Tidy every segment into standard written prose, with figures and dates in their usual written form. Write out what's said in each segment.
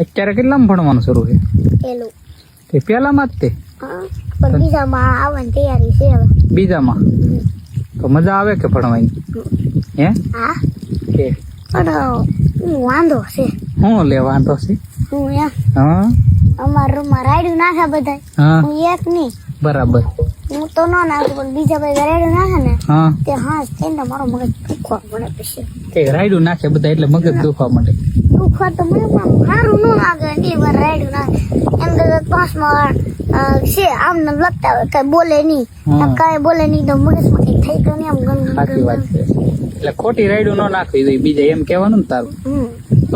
અત્યારે કેટલામાં ભણવાનું શરૂ છે? પેલું તે પહેલામાં જ તે પણ બીજામાં આવવાની તૈયારી છે હવે. બીજામાં તો મજા આવે કે ભણવાની? હે હા કે પણ વાંધો છે શું લે વાંધો છે? હું એમ હા અમારા રૂમમાં રાયડું નાખે બધા, હા હું એક નહીં. બરાબર. હું તો ન નાખું પણ બીજા બધા રાયડું નાખે ને હા તે હા તેને મારો મગજ દુખવા પડે પછી. તે રાયડું નાખે બધા એટલે મગજ દુખવા માંડે. દુખવા તો મને પણ સારું ન લાગે ને વાર રાયડું નાખે. એમ તો 5માં છે આમને લખતા હોય કઈ બોલે નહીં, હા. કઈ બોલે નહીં તો મગજમાં કઈ થઈ તો નહીં. આમ સાચી વાત છે. એટલે ખોટી રાયડું ન નાખવી જોઈએ બીજા એમ કહેવાનું ને તારું. હમ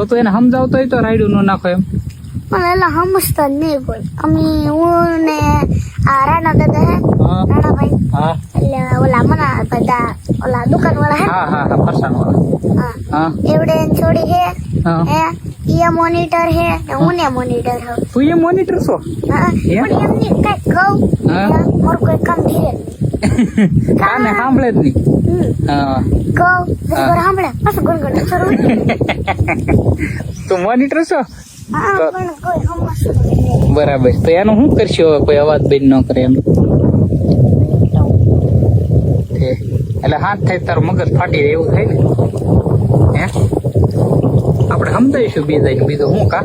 તો એને સમજાવતો હોય તો રાયડું ન નાખો એમ. પણ એલા સમજતા જ નહીં કોઈ. અમે હું ને આ રાણા દાદા હે, હા રાણાભાઈ, હા એટલે ઓલા મના બધા ઓલા દુકાન વાળા હે હા હા હા ફરસાણ વાળા. હા હા એવડે એની છોડી હે હા હે ઈ મોનિટર હે ને હું ને મોનિટર હે. તું એ મોનિટર છો? હા હે? પણ એમની કઈક કહું હા. મારું કોઈ કામ ધીરે કાને સાંભળે જ નહીં. હા કહું સાંભળે પાછું ગુણગુણ શરૂ. તું મોનિટર છો? હા પણ કોઈ સમજતું નહીં. બરાબર. તો એનું શું કરશો હવે? કોઈ અવાજ બેન ન કરે એમ તે એટલે હાથ થાય તારું મગજ ફાટી જાય એવું થાય ને. હે આપણે સમજાવીશું બીજા બીજું હું કા